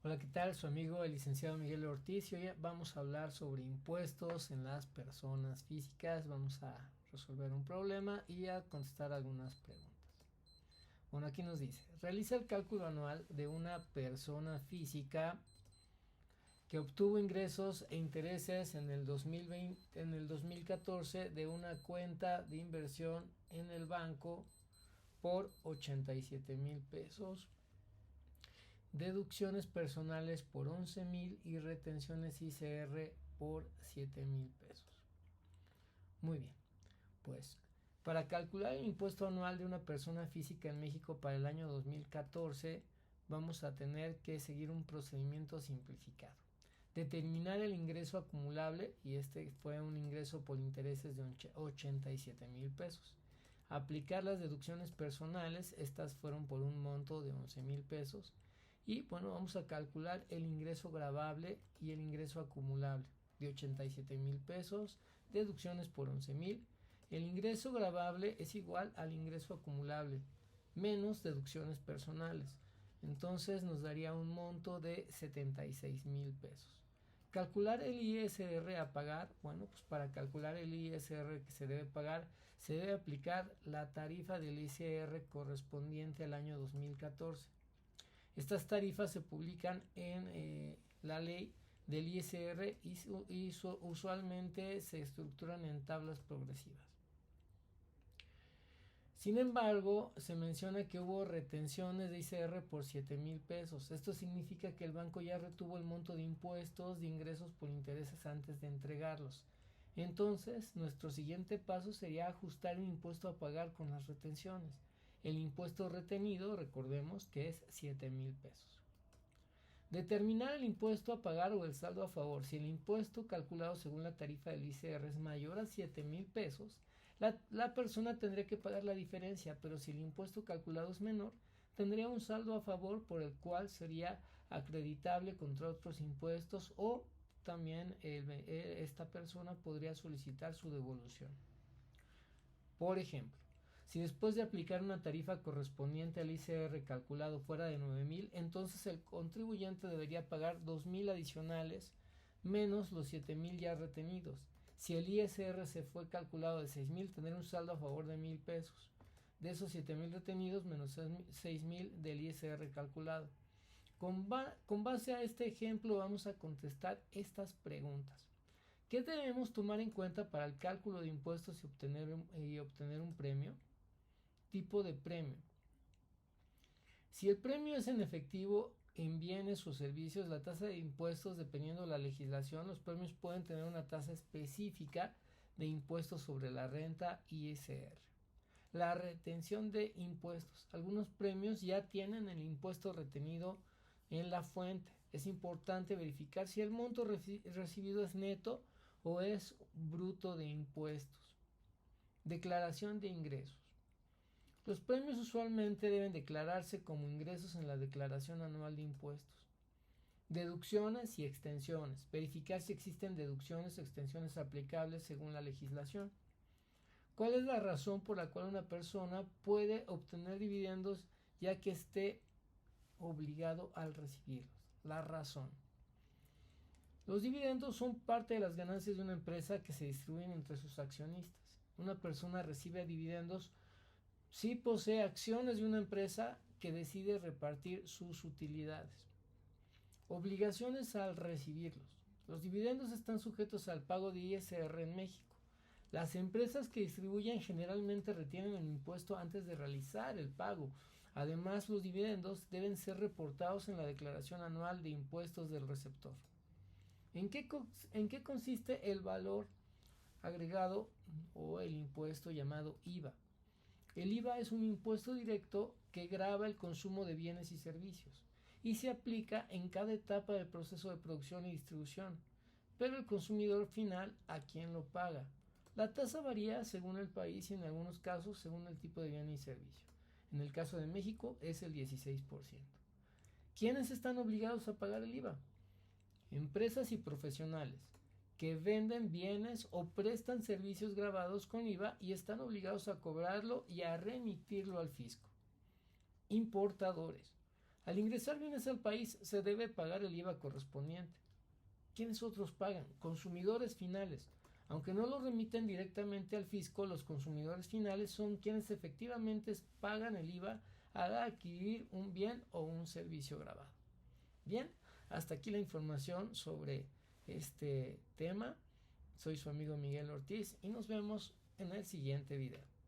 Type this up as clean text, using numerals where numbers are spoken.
Hola, ¿qué tal? Su amigo el licenciado Miguel Ortiz y hoy vamos a hablar sobre impuestos en las personas físicas. Vamos a resolver un problema y a contestar algunas preguntas. Bueno, aquí nos dice, realiza el cálculo anual de una persona física que obtuvo ingresos e intereses en el 2014 de una cuenta de inversión en el banco por 87,000 pesos, deducciones personales por 11,000 y retenciones ICR por 7,000 pesos. Muy bien, pues para calcular el impuesto anual de una persona física en México para el año 2014 vamos a tener que seguir un procedimiento simplificado. Determinar el ingreso acumulable, y este fue un ingreso por intereses de 87,000 pesos. Aplicar las deducciones personales, estas fueron por un monto de 11,000 pesos. Y bueno, vamos a calcular el ingreso gravable y el ingreso acumulable de 87,000 pesos, deducciones por 11,000. El ingreso gravable es igual al ingreso acumulable menos deducciones personales. Entonces nos daría un monto de 76,000 pesos. Calcular el ISR a pagar. Bueno, pues para calcular el ISR que se debe pagar, se debe aplicar la tarifa del ISR correspondiente al año 2014. Estas tarifas se publican en la ley del ISR y usualmente se estructuran en tablas progresivas. Sin embargo, se menciona que hubo retenciones de ICR por 7,000 pesos. Esto significa que el banco ya retuvo el monto de impuestos de ingresos por intereses antes de entregarlos. Entonces, nuestro siguiente paso sería ajustar el impuesto a pagar con las retenciones. El impuesto retenido, recordemos que es 7,000 pesos. Determinar el impuesto a pagar o el saldo a favor. Si el impuesto calculado según la tarifa del ICR es mayor a 7,000 pesos, la persona tendría que pagar la diferencia, pero si el impuesto calculado es menor, tendría un saldo a favor por el cual sería acreditable contra otros impuestos o también esta persona podría solicitar su devolución. Por ejemplo, si después de aplicar una tarifa correspondiente al ICR calculado fuera de 9,000, entonces el contribuyente debería pagar 2,000 adicionales menos los 7,000 ya retenidos. Si el ISR se fue calculado de 6,000, tendrá un saldo a favor de 1,000 pesos. De esos 7,000 retenidos menos 6,000 del ISR calculado. Con base a este ejemplo vamos a contestar estas preguntas. ¿Qué debemos tomar en cuenta para el cálculo de impuestos y obtener un premio? Tipo de premio. Si el premio es en efectivo, en bienes o servicios, la tasa de impuestos, dependiendo de la legislación, los premios pueden tener una tasa específica de impuestos sobre la renta ISR. La retención de impuestos. Algunos premios ya tienen el impuesto retenido en la fuente. Es importante verificar si el monto recibido es neto o es bruto de impuestos. Declaración de ingresos. Los premios usualmente deben declararse como ingresos en la declaración anual de impuestos. Deducciones y extensiones. Verificar si existen deducciones o extensiones aplicables según la legislación. ¿Cuál es la razón por la cual una persona puede obtener dividendos ya que esté obligado al recibirlos? La razón. Los dividendos son parte de las ganancias de una empresa que se distribuyen entre sus accionistas. Una persona recibe dividendos si posee acciones de una empresa que decide repartir sus utilidades. Obligaciones al recibirlos. Los dividendos están sujetos al pago de ISR en México. Las empresas que distribuyen generalmente retienen el impuesto antes de realizar el pago. Además, los dividendos deben ser reportados en la declaración anual de impuestos del receptor. ¿En qué consiste el valor agregado o el impuesto llamado IVA? El IVA es un impuesto directo que grava el consumo de bienes y servicios y se aplica en cada etapa del proceso de producción y distribución, pero el consumidor final a quien lo paga. La tasa varía según el país y en algunos casos según el tipo de bien y servicio. En el caso de México es el 16%. ¿Quiénes están obligados a pagar el IVA? Empresas y profesionales que venden bienes o prestan servicios gravados con IVA y están obligados a cobrarlo y a remitirlo al fisco. Importadores. Al ingresar bienes al país se debe pagar el IVA correspondiente. ¿Quiénes otros pagan? Consumidores finales. Aunque no lo remiten directamente al fisco, los consumidores finales son quienes efectivamente pagan el IVA al adquirir un bien o un servicio grabado. Bien, hasta aquí la información sobre este tema. Soy su amigo Miguel Ortiz y nos vemos en el siguiente video.